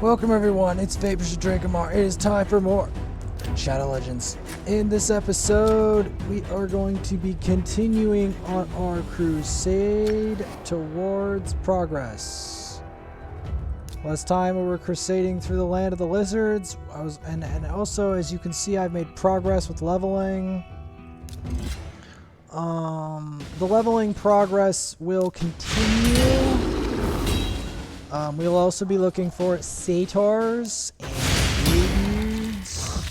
Welcome everyone, it's Vapors to Drinkamar. It is time for more Shadow Legends. In this episode, we are going to be continuing on our crusade towards progress. Last time we were crusading through the land of the lizards. And also, as you can see, I've made progress with leveling. The leveling progress will continue. We'll also be looking for satyrs and greybeards.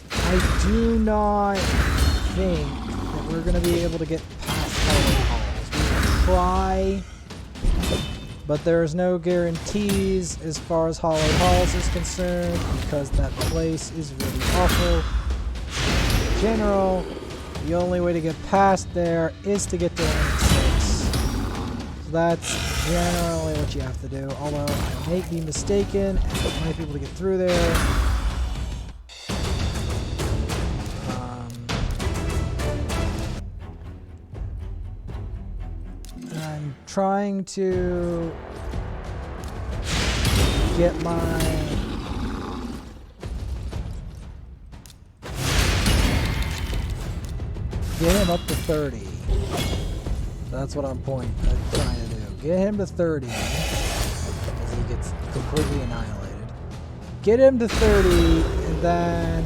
I do not think that we're going to be able to get past Hallowed halls. We will try, but there's no guarantees as far as Hallowed halls is concerned because that place is really awful. In general, the only way to get past there is to get to rank 6. So that's generally what you have to do, although I may be mistaken and I might be able to get through there. I'm trying to get him up to 30. That's what I'm trying to do. Get him to 30 as he gets completely annihilated. Get him to 30, and then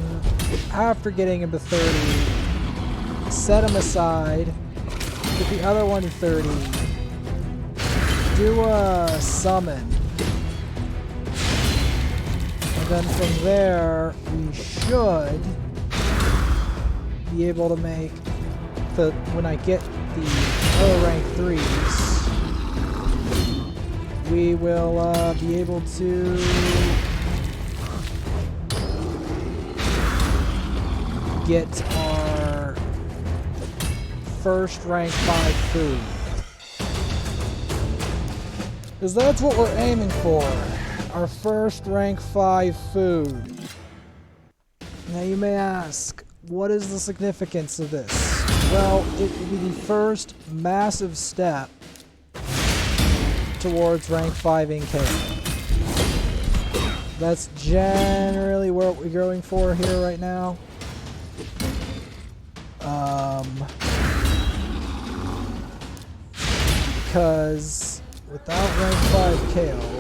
after getting him to 30, set him aside. Get the other one to 30. Do a summon. And then from there, we should be able to make when I get the other rank 3s, we will be able to get our first rank 5 food. Because that's what we're aiming for. Our first rank 5 food. Now you may ask, what is the significance of this? Well, it will be the first massive step towards rank 5 in KO. That's generally what we're going for here right now. Because without rank 5 KO,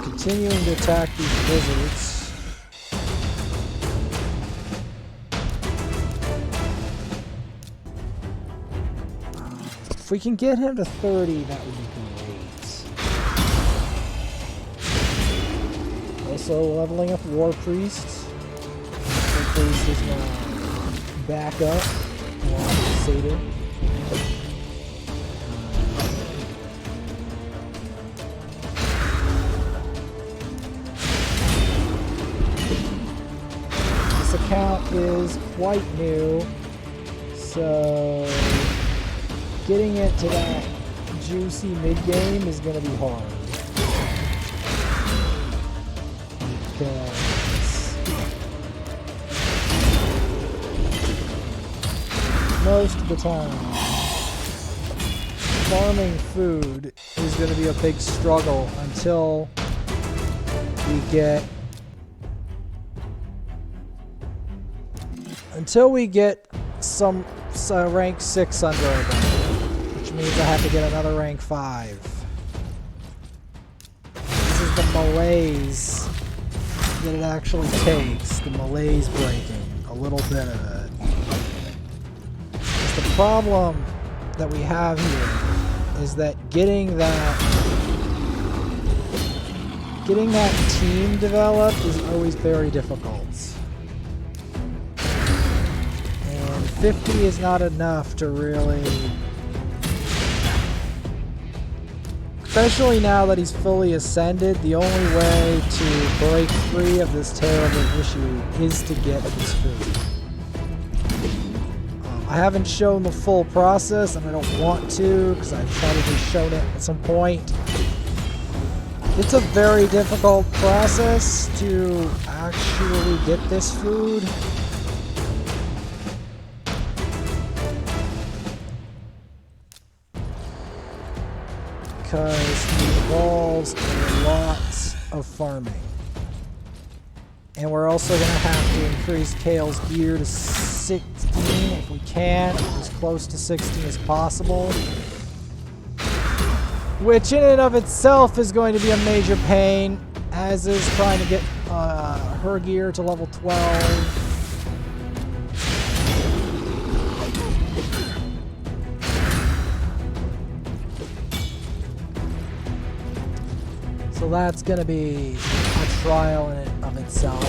continuing to attack these lizards. If we can get him to 30, that would be great. Also leveling up War Priest. War Priest is now back up along with Satyr. Account is quite new, so getting it to that juicy mid-game is going to be hard. Because most of the time, farming food is going to be a big struggle until we get some rank 6 under our belt, which means I have to get another rank 5. This is the malaise that it actually takes, the malaise breaking, a little bit of it. The problem that we have here is that getting that team developed is always very difficult. 50 is not enough to really... Especially now that he's fully ascended, the only way to break free of this terrible issue is to get his food. I haven't shown the full process, and I don't want to, because I've probably shown it at some point. It's a very difficult process to actually get this food. Because it involves a lot of farming. And we're also going to have to increase Kale's gear to 16 if we can, as close to 16 as possible. Which in and of itself is going to be a major pain, as is trying to get her gear to level 12. So that's going to be a trial in and of itself.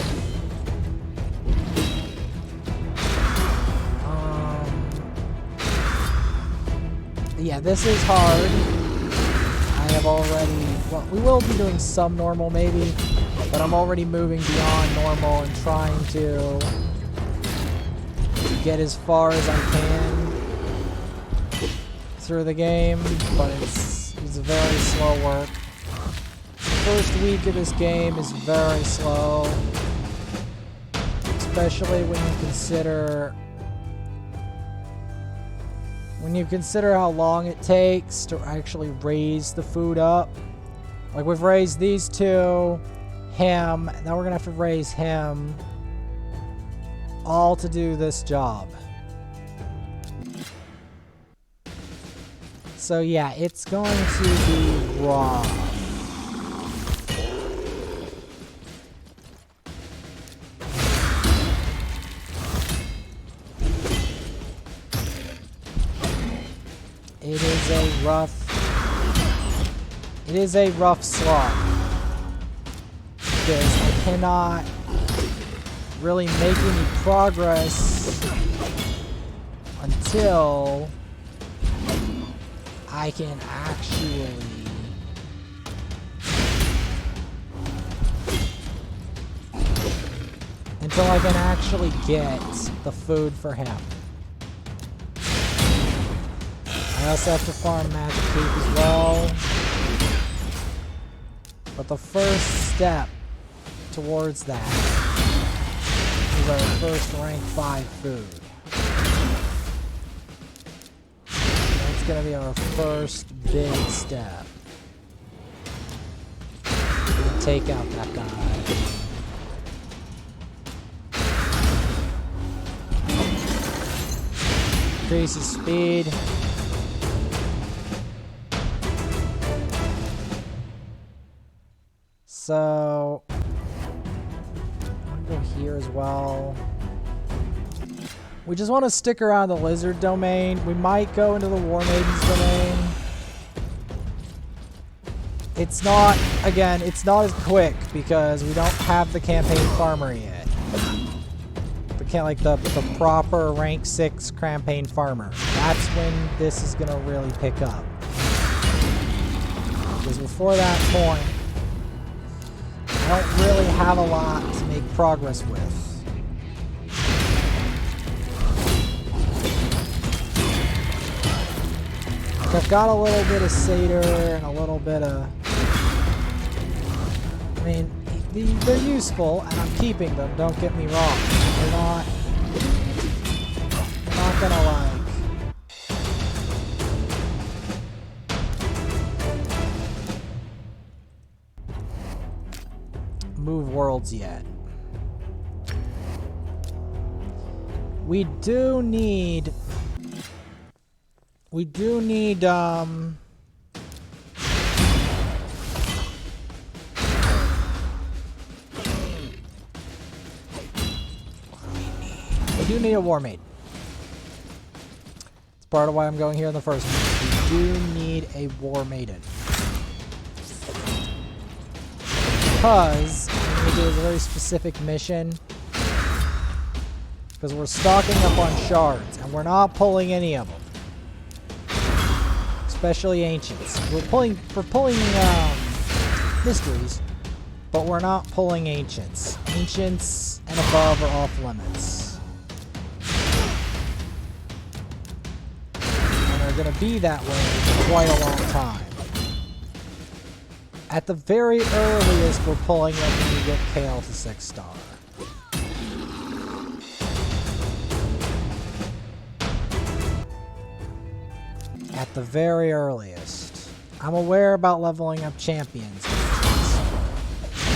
Yeah, this is hard. I have already... Well, we will be doing some normal maybe, but I'm already moving beyond normal and trying to get as far as I can through the game, but it's very slow work. The first week of this game is very slow, especially when you consider how long it takes to actually raise the food up. Like, we've raised these two, him, now we're gonna have to raise him, all to do this job. So yeah, it's going to be rough. It is a rough slog, because I cannot really make any progress until I can actually get the food for him. I also have to farm Magic Cape as well. But the first step towards that is our first rank 5 food. That's going to be our first big step. We'll take out that guy. Increase his speed. So, I'll go here as well. We just want to stick around the Lizard domain. We might go into the War Maiden's domain. It's not, again, it's not as quick because we don't have the campaign farmer yet. The proper rank 6 campaign farmer. That's when this is going to really pick up. Because before that point, I don't really have a lot to make progress with. I've got a little bit of Satyr and a little bit of... I mean, they're useful, and I'm keeping them, don't get me wrong. They're not gonna, like... move worlds yet. We do need a War Maiden. It's part of why I'm going here in the first place. We do need a War Maiden. Because we need to do a very specific mission. Because we're stocking up on shards, and we're not pulling any of them. Especially ancients. We're pulling mysteries, but we're not pulling ancients. Ancients and above are off limits. are going to be that way for quite a long time. At the very earliest, we're pulling them when we get Kale to 6-star. At the very earliest. I'm aware about leveling up champions.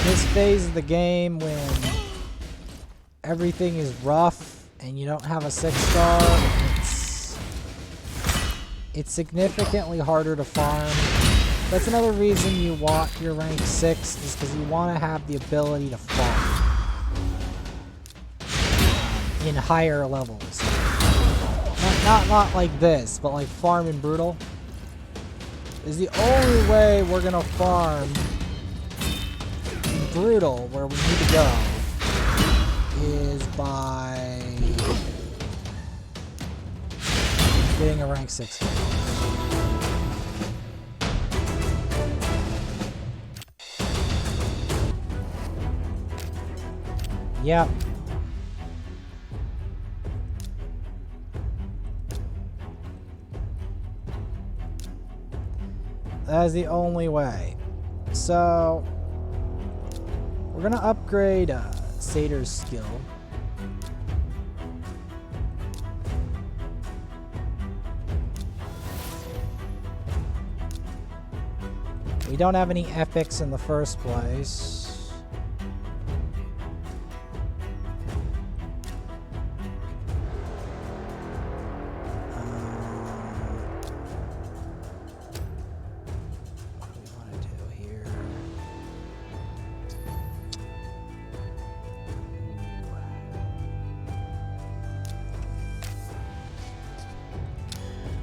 This phase of the game when everything is rough and you don't have a 6-star, it's significantly harder to farm. That's another reason you want your rank 6, is because you want to have the ability to farm in higher levels. Not like this, but like farm in Brutal. Is the only way we're gonna farm in Brutal, where we need to go, is by getting a rank 6. Yep. That is the only way. So, we're gonna upgrade Satyr's skill. We don't have any epics in the first place.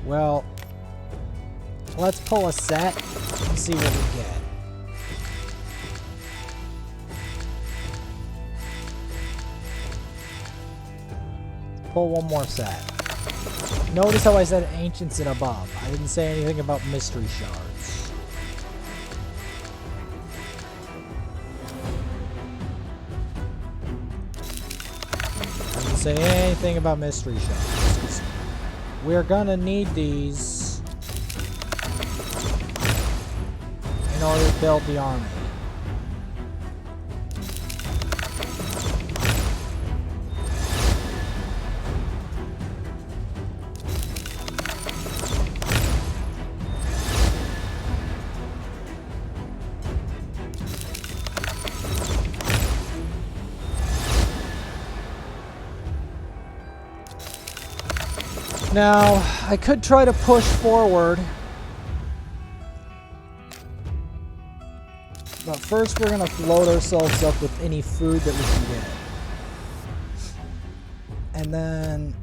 Well, let's pull a set and see what we get. Pull one more set. Notice how I said ancients and above. I didn't say anything about mystery shards. I didn't say anything about mystery shards. We're gonna need these in order to build the army. Now, I could try to push forward, but first we're going to load ourselves up with any food that we can get. And then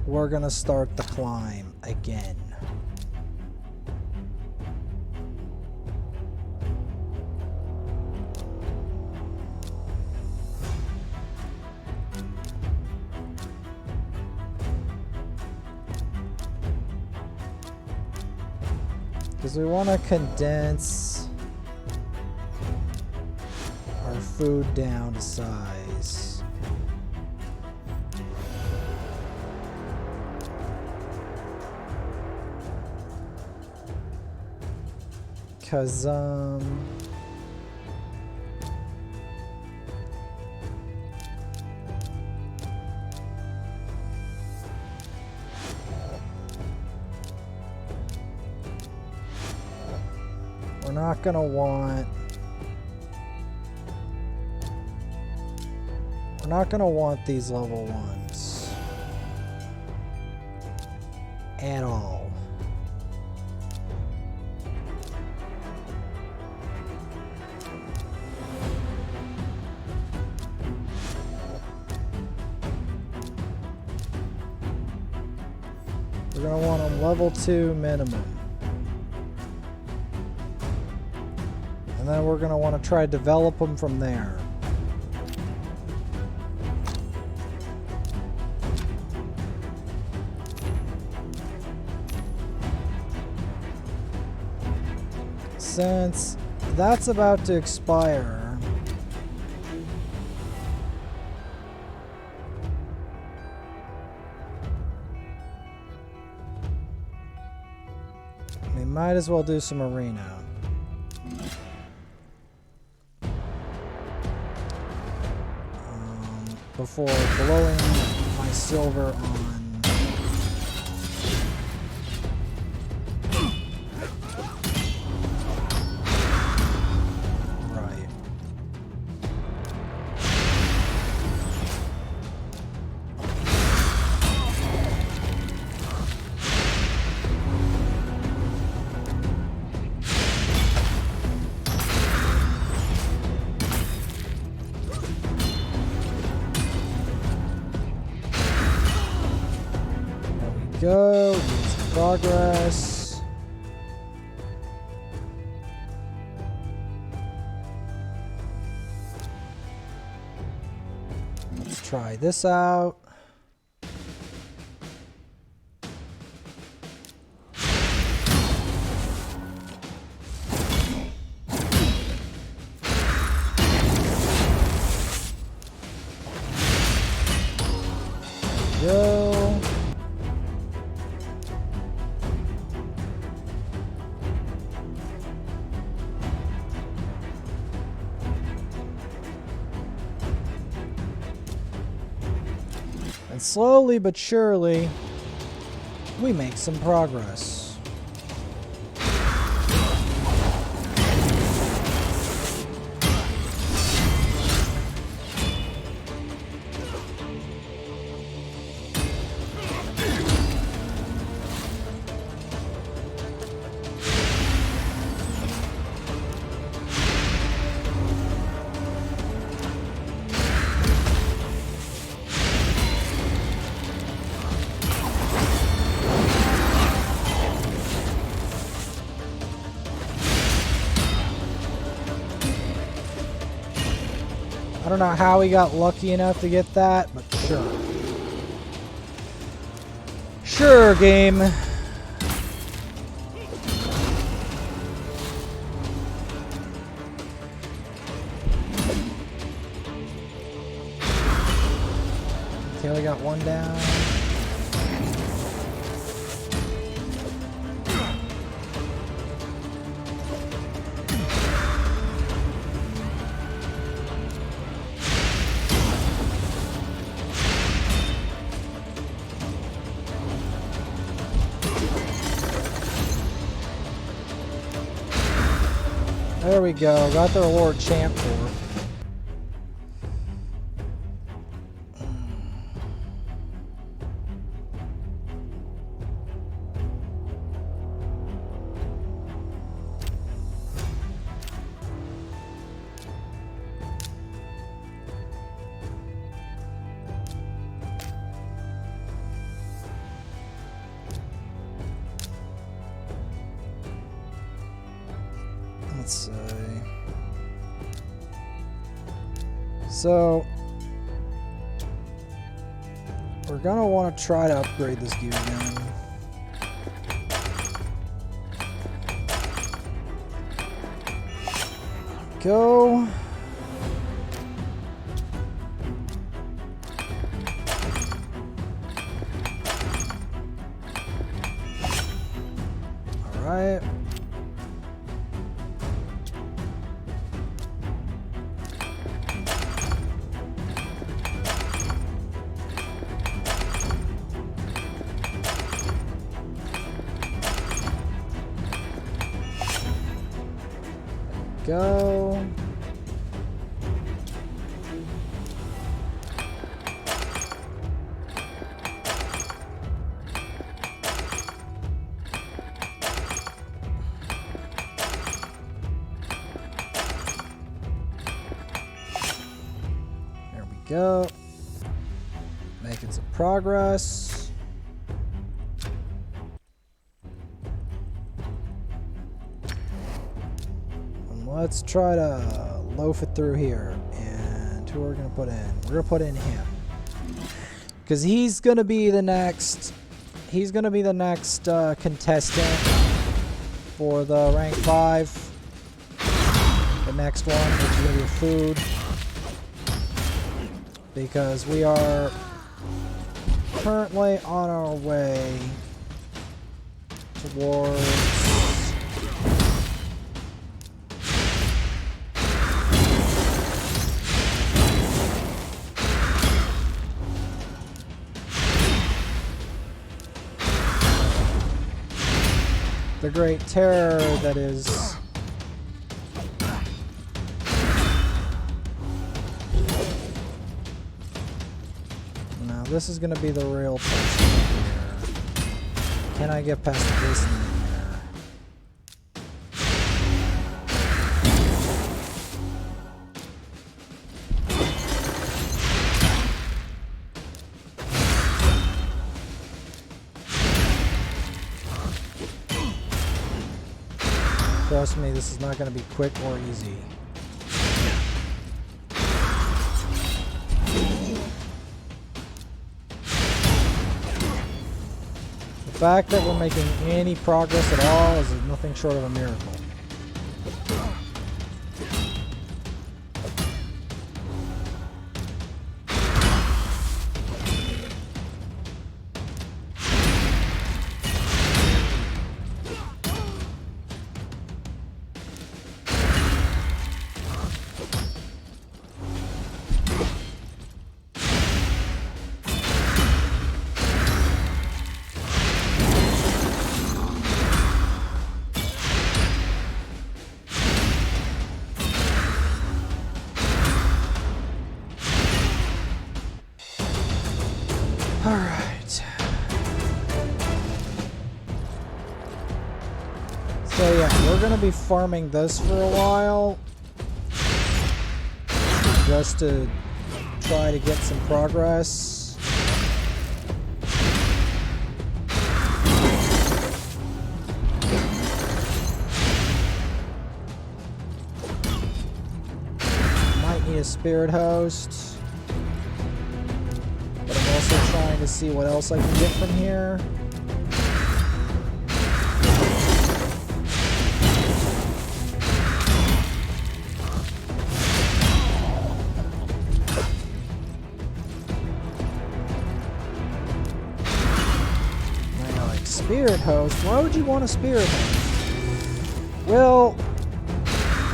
we're going to start the climb again. Because we want to condense our food down to size. Because, we're not gonna want these level 1s at all. We're gonna want them level 2 minimum. And then we're going to want to try to develop them from there. Since that's about to expire, might as well do some arena. Before blowing my silver on. Right. Go, it's progress. Let's try this out. Go. And slowly but surely, we make some progress. I don't know how he got lucky enough to get that, but sure. Sure, game. Okay, we got one down. There we go. Got the reward champ for it. Let's see. So we're gonna want to try to upgrade this gear again. Go. All right. Go. There we go. Making some progress. Let's try to loaf it through here. And who are we going to put in? We're going to put in him. Because he's going to be the next... He's going to be the next contestant for the rank 5. The next one, which is going to be food. Because we are currently on our way towards... the great terror that is... Now this is going to be the real test here. Can I get past this nightmare? Trust me, this is not going to be quick or easy. The fact that we're making any progress at all is nothing short of a miracle. Alright. So yeah, we're gonna be farming this for a while. Just to try to get some progress. Might need a spirit host. But I'm also trying to see what else I can get from here. Now, like spirit host. Why would you want a spirit host? Well,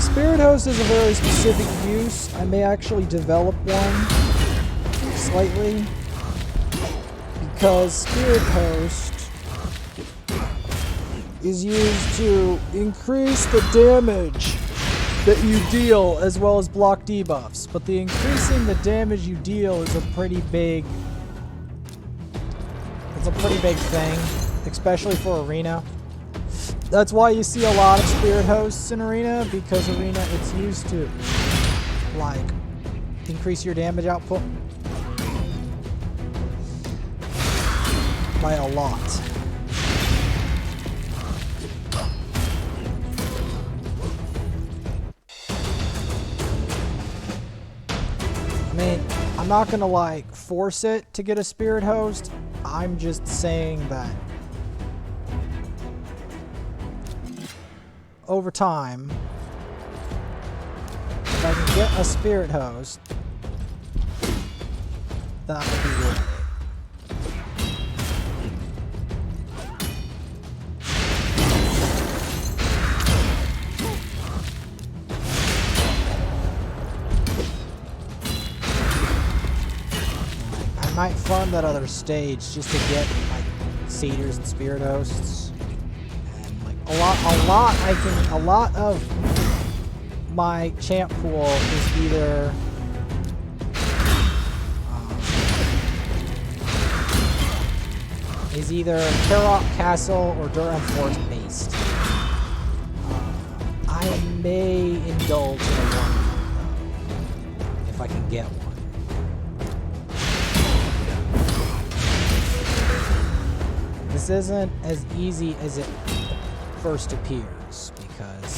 spirit host is a very specific use. I may actually develop one slightly. Because Spirit Host is used to increase the damage that you deal as well as block debuffs. But the increasing the damage you deal is a pretty big... It's a pretty big thing, especially for Arena. That's why you see a lot of Spirit Hosts in Arena, because Arena, it's used to, like, increase your damage output. By a lot. I mean, I'm not gonna like force it to get a spirit host. I'm just saying that over time, if I can get a spirit host, that would be good. I might farm that other stage just to get like satyrs and spirit hosts, and like a lot of my champ pool is either Karok Castle or Durham Forest based. I may indulge in a one if I can get one. This isn't as easy as it first appears, because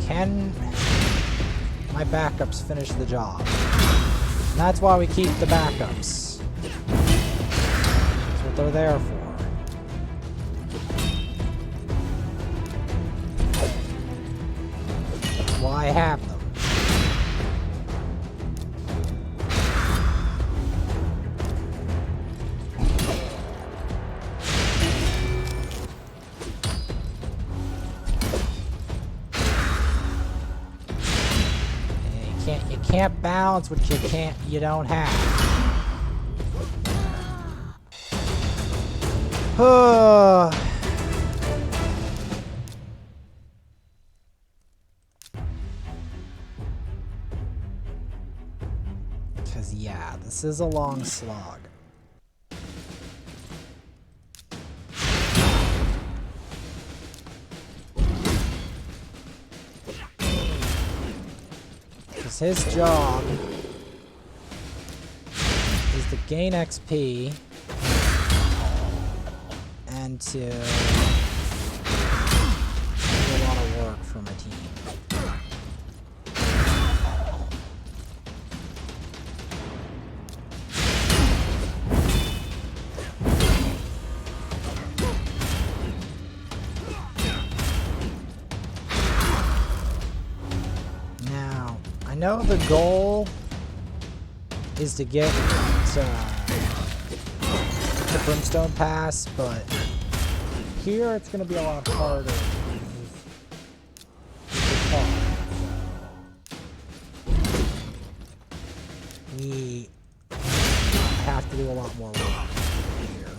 can my backups finish the job? And that's why we keep the backups. That's what they're there for. I have them. You can't balance what you don't have. Cause yeah, this is a long slog. Cause his job is to gain XP and to do a lot of work for my team. Now, I know the goal is to get the Brimstone Pass, but here it's going to be a lot harder. We have to do a lot more work here.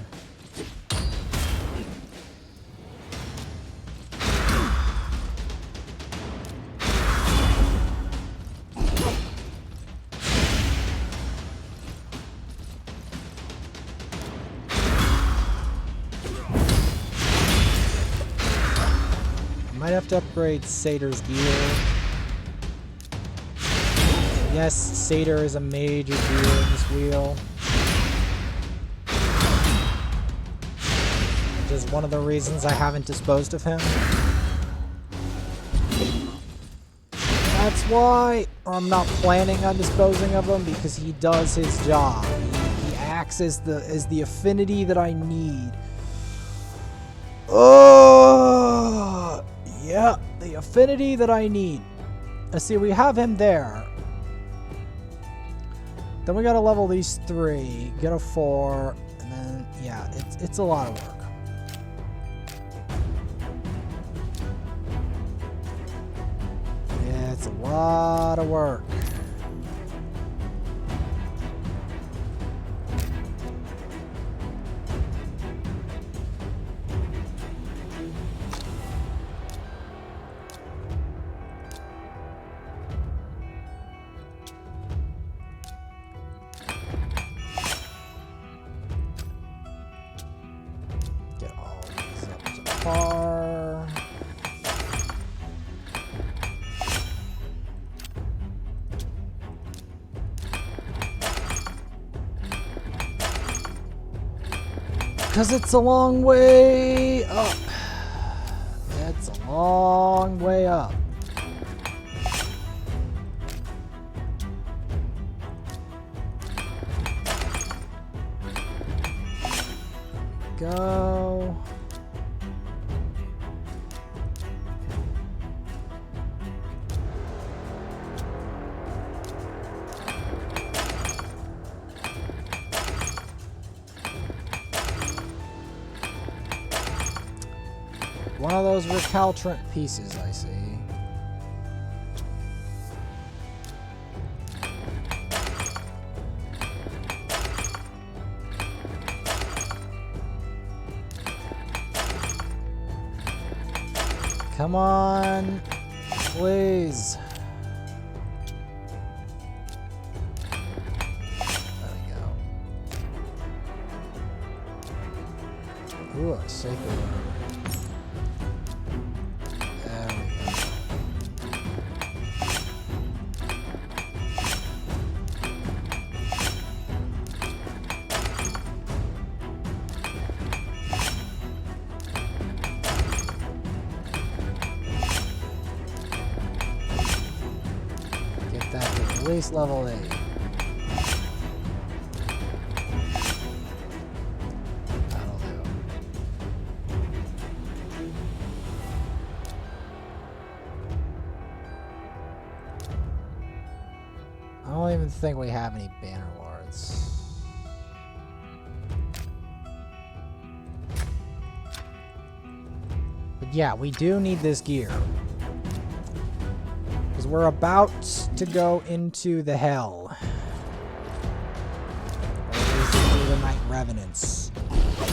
Might have to upgrade Satyr's gear. Yes, Satyr is a major gear in this wheel. Which is one of the reasons I haven't disposed of him. That's why I'm not planning on disposing of him, because he does his job. He acts as the affinity that I need. Oh, yeah, the affinity that I need. Let's see, we have him there. Then we gotta level these 3, get a 4, and then, yeah, it's a lot of work. Yeah, it's a lot of work. Because it's a long way up. It's a long way up. Go. One of those recalcitrant pieces, I see. Come on, please. There we go. Ooh, a sacred one. At least level 8. That'll do. even think we have any banner lords. But yeah, we do need this gear. Because we're about to go into the hell. Or at least into the Night Revenants.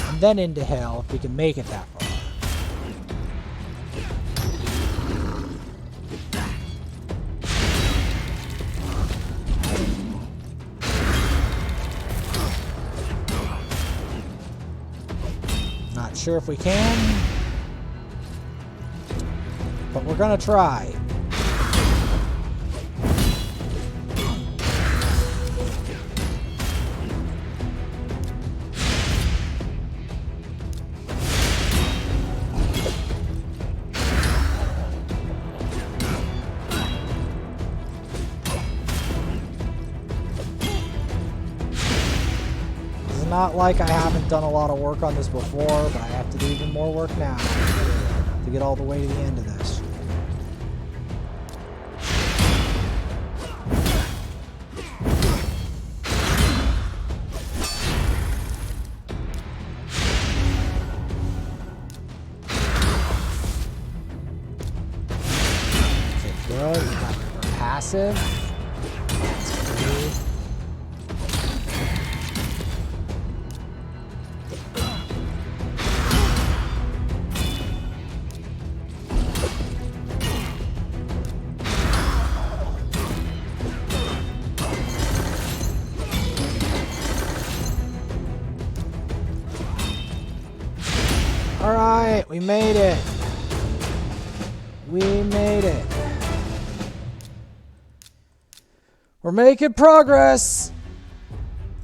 And then into hell if we can make it that far. Not sure if we can, but we're gonna try. Not like I haven't done a lot of work on this before, but I have to do even more work now to get all the way to the end of this. Okay, good. We got our passive. That's good. Alright, we made it. We made it. We're making progress.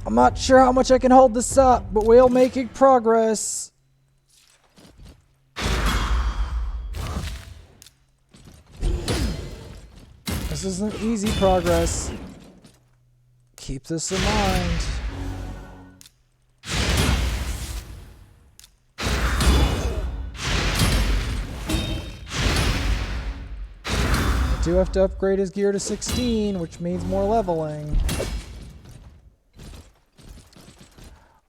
I'm not sure how much I can hold this up, but we're making progress. This isn't easy progress. Keep this in mind. I do have to upgrade his gear to 16, which means more leveling.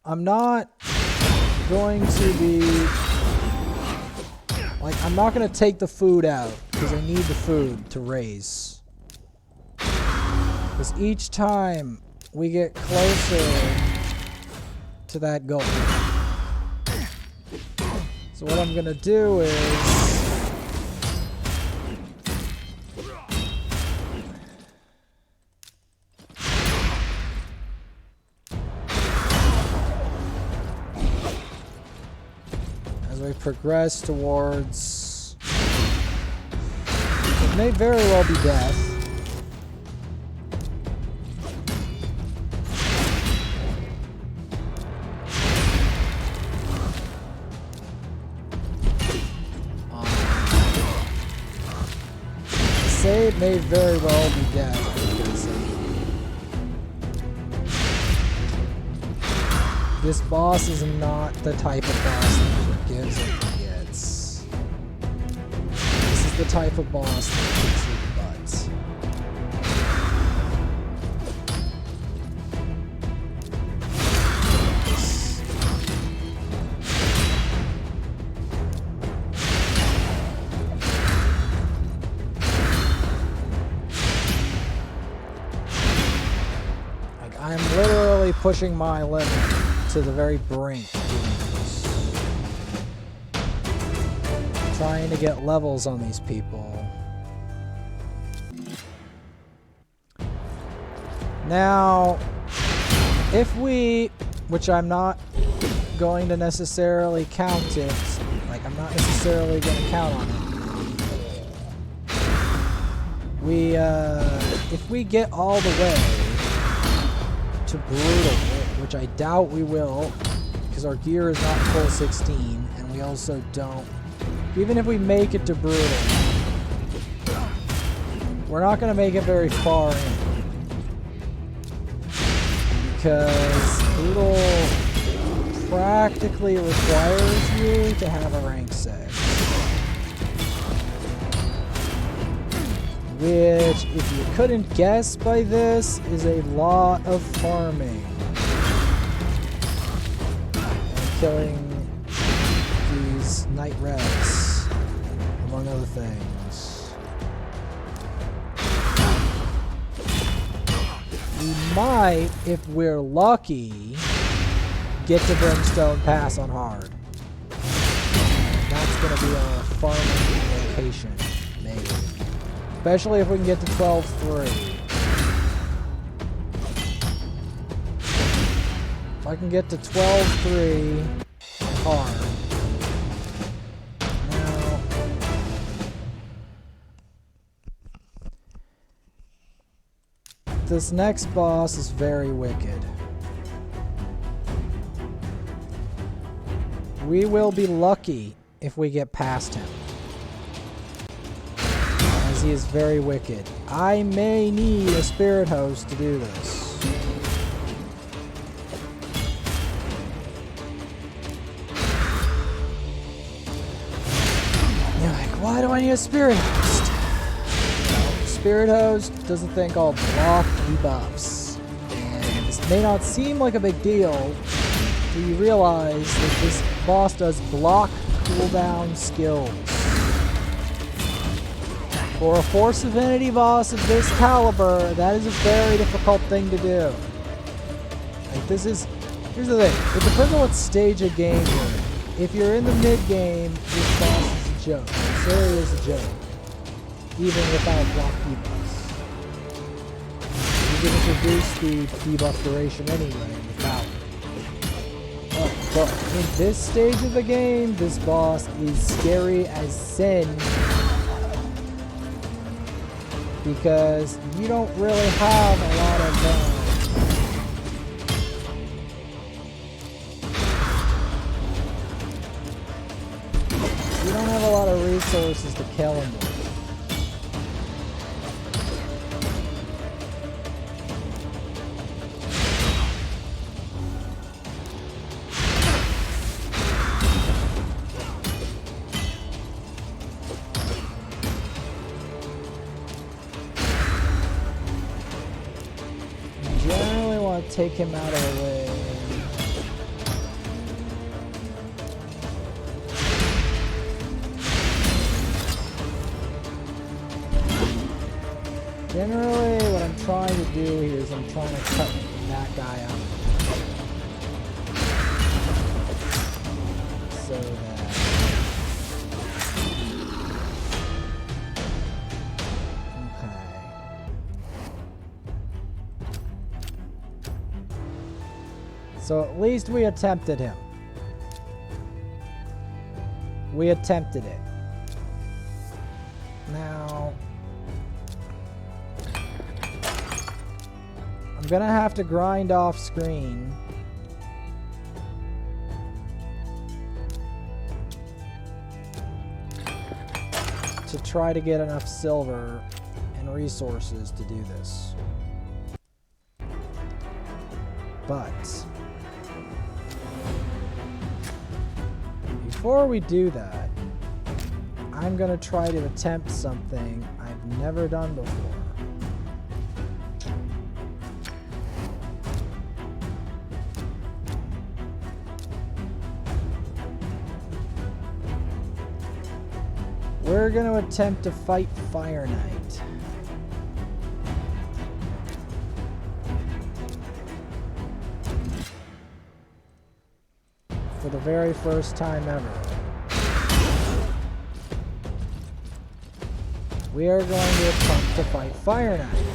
I'm not going to be... like, I'm not going to take the food out, because I need the food to raise. Because each time we get closer to that goal. So what I'm going to do is... we progress towards... it may very well be death. Say it may very well be death. This boss is not the type of boss that forgives and forgets. This is the type of boss that kicks your butt. Like, I'm literally pushing my limit to the very brink. Trying to get levels on these people. Now, if we, which I'm not going to necessarily count it, like I'm not necessarily going to count on it. If we get all the way to brutal, which I doubt we will, because our gear is not full 16, and we also don't. Even if we make it to brutal, we're not going to make it very far in. Because brutal practically requires you to have a rank 6. which, if you couldn't guess by this, is a lot of farming. And killing these night rats, among other things. We might, if we're lucky, get to Brimstone Pass on hard. That's going to be our farming location, maybe. Especially if we can get to 12-3. If I can get to 12-3 hard. Now, this next boss is very wicked. We will be lucky if we get past him, as he is very wicked. I may need a spirit host to do this. You're like, why do I need a spirit host? Well, spirit host does a thing called block debuffs, and this may not seem like a big deal until you realize that this boss does block cooldown skills. For a Force Divinity boss of this caliber, that is a very difficult thing to do. Like, here's the thing, it depends on what stage of game you're in. If you're in the mid-game, this boss is a joke. This area is a joke. Even without block debuffs. You can introduce the debuff duration anyway without. But in this stage of the game, this boss is scary as sin, because you don't really have a lot of you don't have a lot of resources to kill him with. Take him out of the way. Generally, what I'm trying to do here is I'm trying to cut that guy out. So that so at least we attempted him. We attempted it. Now, I'm gonna have to grind off screen. To try to get enough silver and resources to do this. But before we do that, I'm gonna try to attempt something I've never done before. We're gonna attempt to fight Fire Knight. For the very first time ever. We are going to attempt to fight Fire Knight.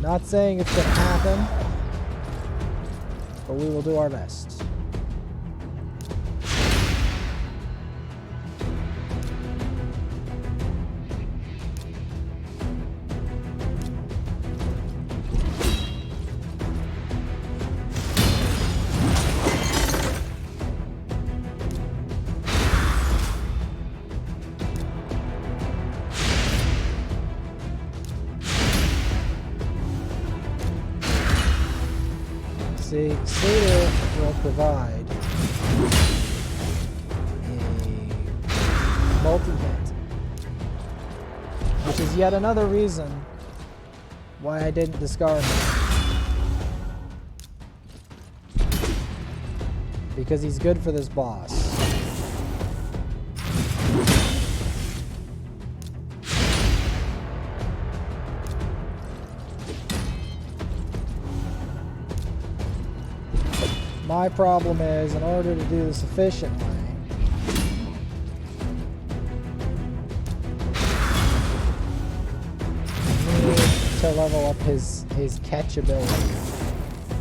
Not saying it's going to happen, but we will do our best. See, Seder will provide multi-hit. Which is yet another reason why I didn't discard him. Because he's good for this boss. My problem is, in order to do this efficiently, I need to level up his catch ability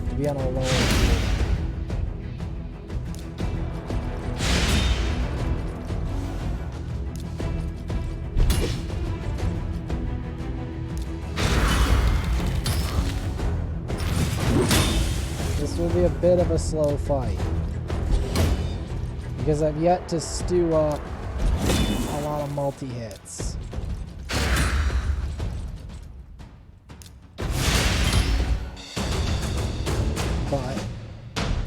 to be on a lower level. Will be a bit of a slow fight because I've yet to stew up a lot of multi-hits. But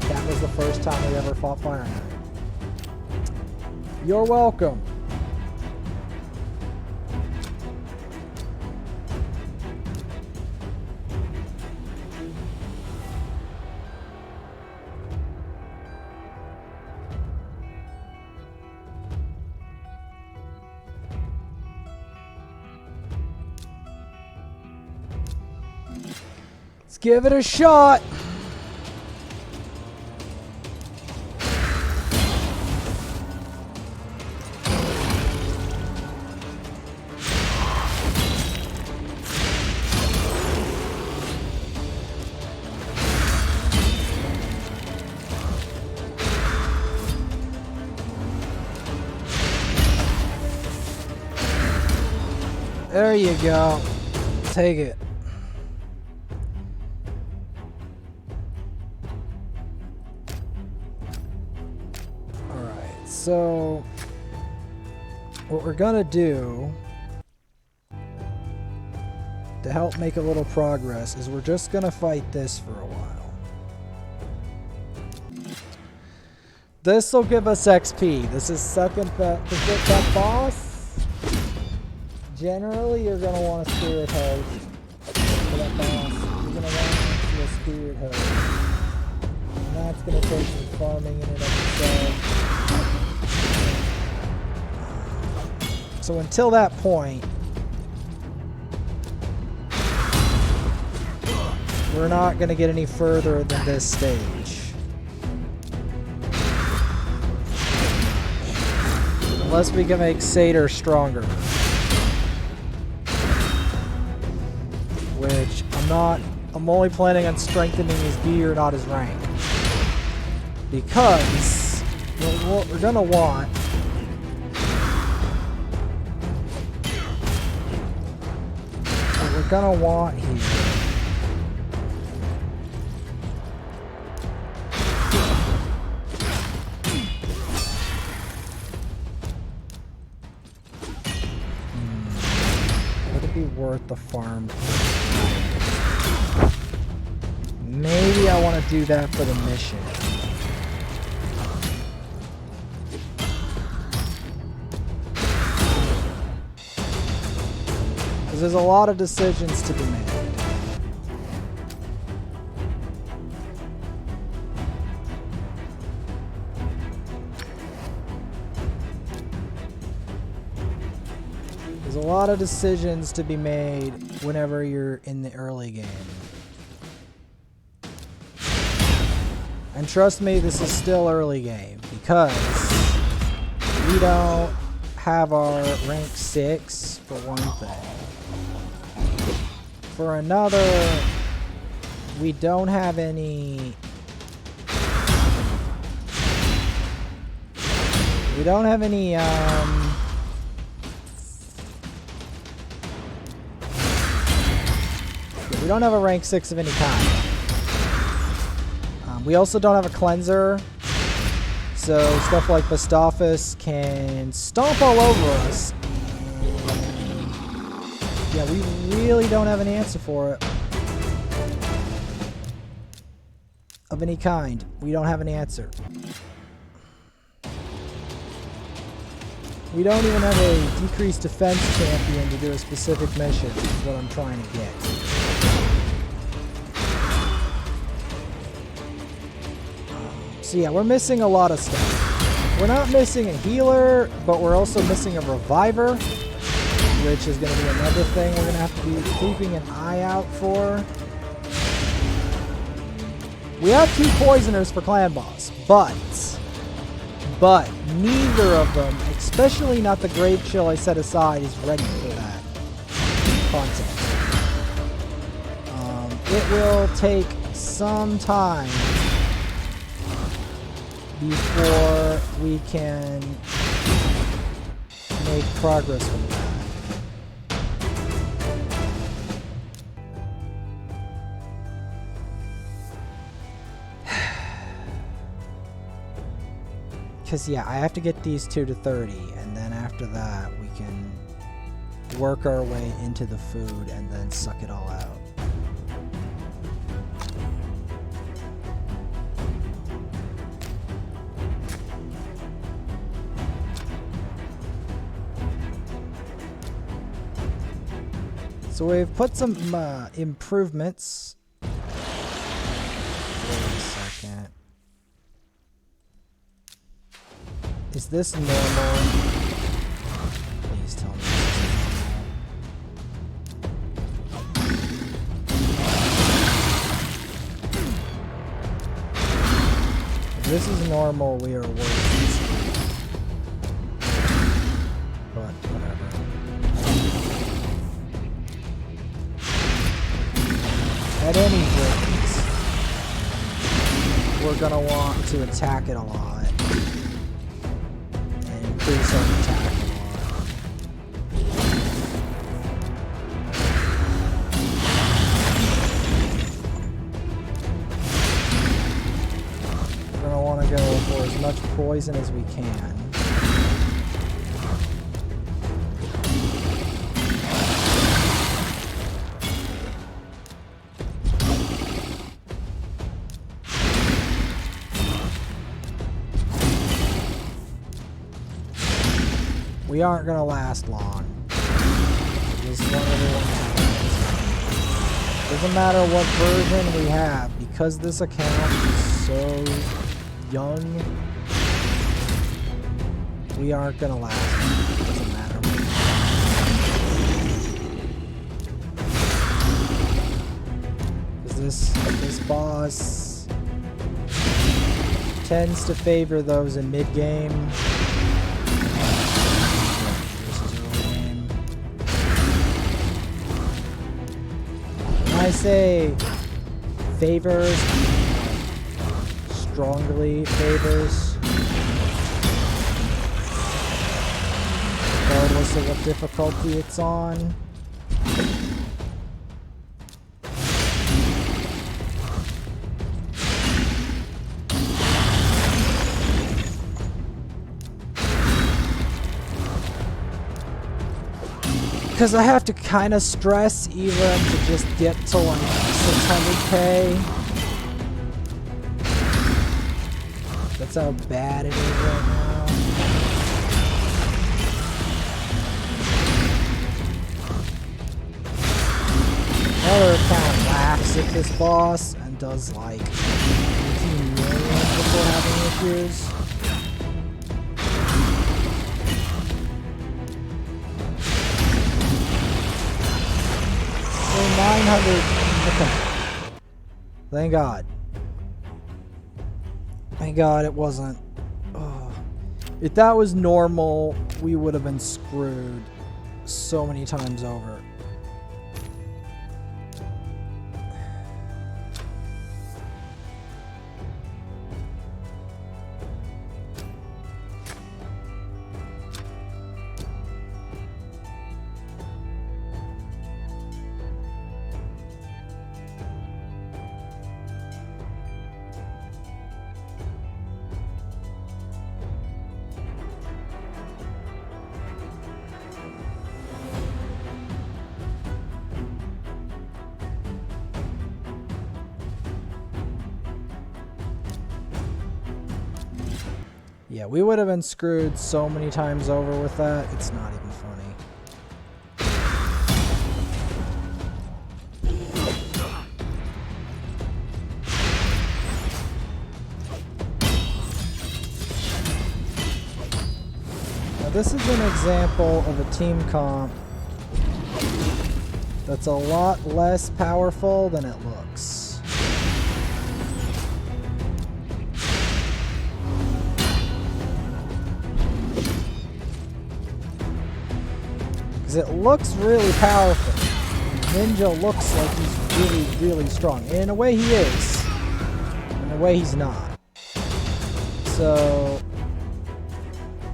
that was the first time we ever fought Fire Knight. You're welcome. Let's give it a shot. There you go. Take it. So, what we're gonna do to help make a little progress is we're just gonna fight this for a while. This will give us XP. This is second bet to get that boss. Generally, you're gonna want a spirit host for that boss. You're gonna want to a spirit host, and that's gonna take some farming in and of itself. So until that point, we're not going to get any further than this stage. Unless we can make Satyr stronger. Which I'm only planning on strengthening his gear, not his rank. Because what we're going to want here would it be worth the farm? Maybe I want to do that for the mission. Because there's a lot of decisions to be made. There's a lot of decisions to be made whenever you're in the early game. And trust me, this is still early game because we don't have our rank 6 for one thing. For another, we don't have any... We don't have any, we don't have a rank 6 of any kind. We also don't have a cleanser, so stuff like Bystophos can stomp all over us. Yeah, we really don't have an answer for it. Of any kind. We don't have an answer. We don't even have a decreased defense champion to do a specific mission, is what I'm trying to get. So yeah, we're missing a lot of stuff. We're not missing a healer, but we're also missing a reviver, which is going to be another thing we're going to have to be keeping an eye out for. We have 2 poisoners for clan boss, but neither of them, especially not the Grave Chill I set aside, is ready for that content. It will take some time before we can make progress with that. Because, yeah, I have to get these 2 to 30, and then after that, we can work our way into the food and then suck it all out. So we've put some improvements. Wait a second. Is this normal? Please tell me this is normal. If this is normal, we are worse. But whatever. At any rate, we're gonna want to attack it a lot. Increase our attack a lot. We're going to want to go for as much poison as we can. We aren't going to last long. Just want everyone to know. Doesn't matter what version we have, because this account is so young, we aren't going to last long. It doesn't matter what. Because this boss tends to favor those in mid-game. I say favors, strongly favors, regardless of what difficulty it's on. Because I have to kind of stress even to just get to like 600k. That's how bad it is right now. Another account laughs at this boss and does like 18 million before having issues. So 900. Okay. Thank God. Thank God it wasn't. Oh. If that was normal, we would have been screwed so many times over. Yeah, we would have been screwed so many times over with that. It's not even funny. Now this is an example of a team comp that's a lot less powerful than it looks. It looks really powerful. Ninja looks like he's really, really strong. And in a way he is. In a way he's not. So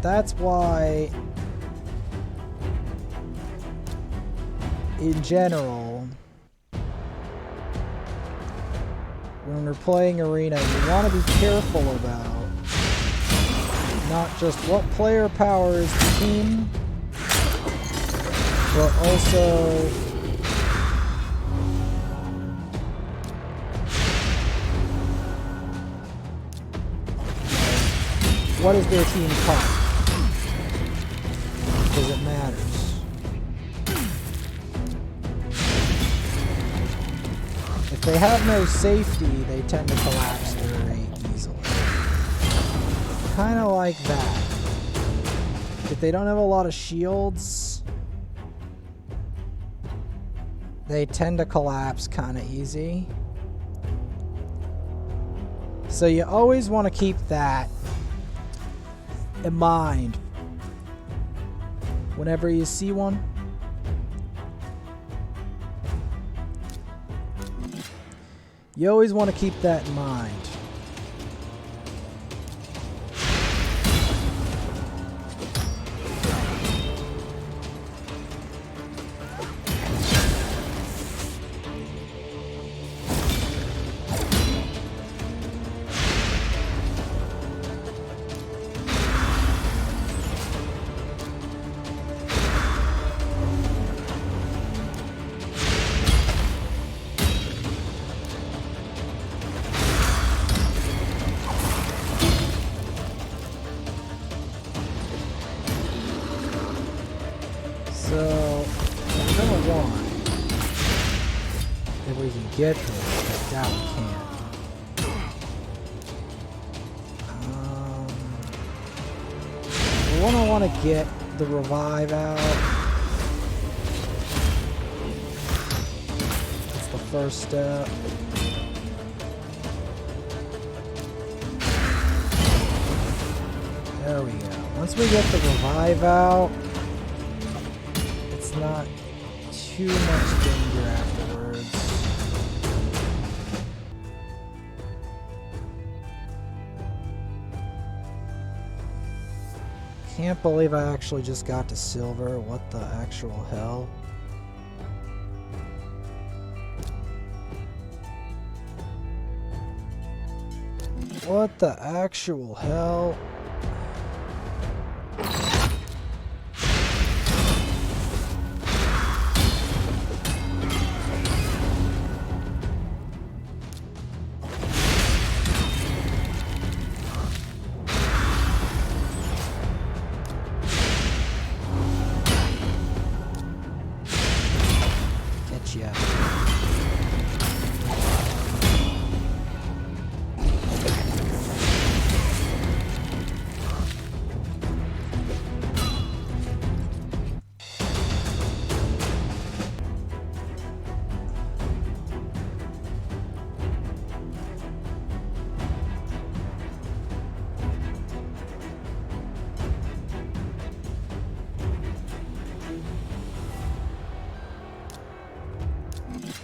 that's why in general when we're playing Arena you want to be careful about not just what player powers the team, but also what is their team comp? Because it matters. If they have no safety, they tend to collapse very easily. Kind of like that. If they don't have a lot of shields, they tend to collapse kind of easy. So you always want to keep that in mind whenever you see one. You always want to keep that in mind. So, we're gonna want, if we can get this, I doubt we can. We want to get the revive out. That's the first step. There we go. Once we get the revive out, it's not too much danger afterwards. Can't believe I actually just got to silver. What the actual hell? What the actual hell? Yeah.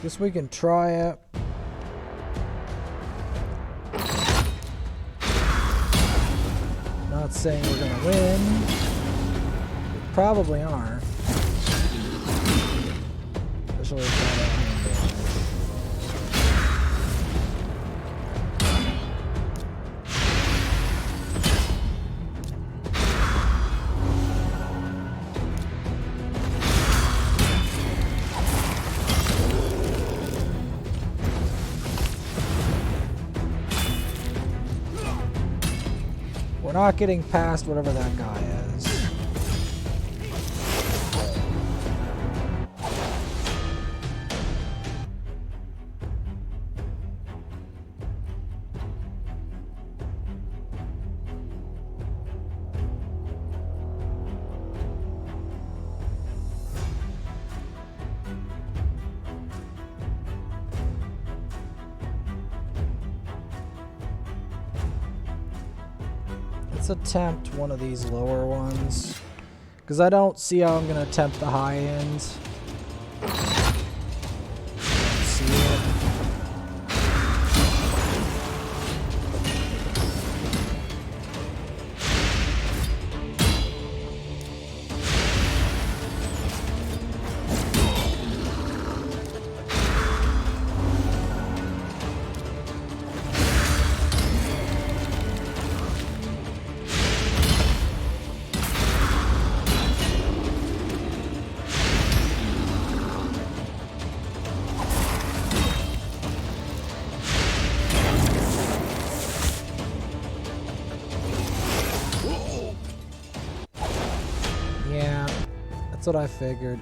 Guess we can try it. Not saying we're gonna win. We probably aren't. Especially if I don't not getting past whatever that guy is. Let's attempt one of these lower ones, because I don't see how I'm going to attempt the high end. See it. That's what I figured.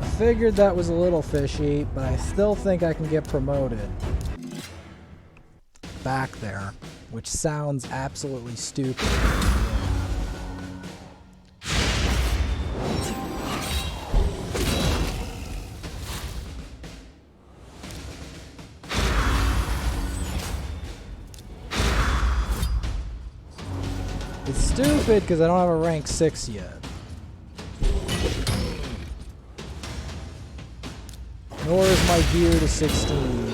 I figured that was a little fishy, but I still think I can get promoted back there, which sounds absolutely stupid. It's stupid because I don't have a rank 6 yet. Nor is my gear to 16.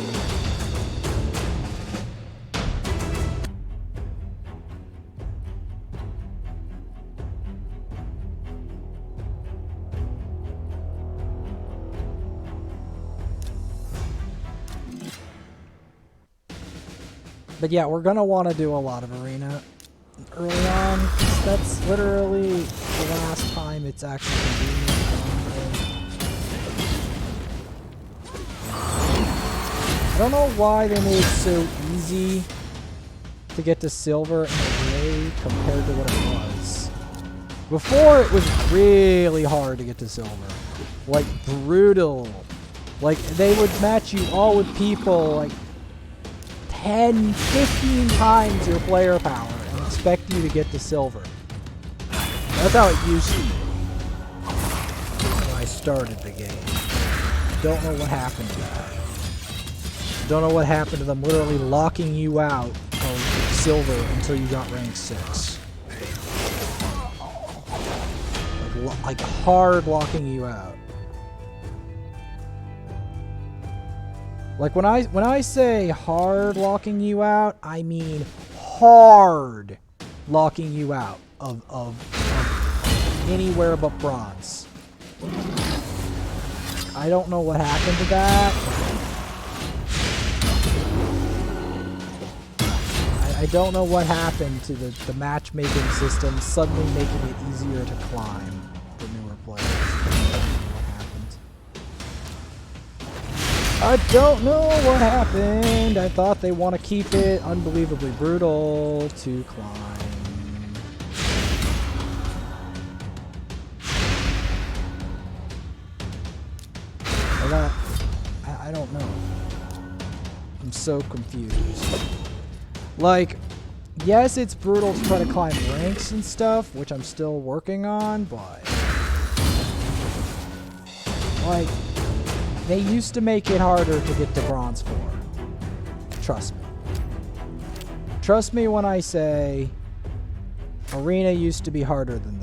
But yeah, we're gonna want to do a lot of arena early on. That's literally the last time it's actually convenient. I don't know why they made it so easy to get to silver in a way compared to what it was. Before, it was really hard to get to silver. Like, brutal. Like, they would match you all with people like 10, 15 times your player power and expect you to get to silver. That's how it used to be when I started the game. Don't know what happened to that. Don't know what happened to them literally locking you out of silver until you got rank 6. Like hard locking you out. Like when I say hard locking you out, I mean hard locking you out of anywhere but bronze. I don't know what happened to that. I don't know what happened to the matchmaking system suddenly making it easier to climb for newer players. I don't know what happened. I thought they want to keep it unbelievably brutal to climb. I don't know. I'm so confused. Like, yes, it's brutal to try to climb ranks and stuff, which I'm still working on, but like, they used to make it harder to get to bronze 4. Trust me. Trust me when I say arena used to be harder than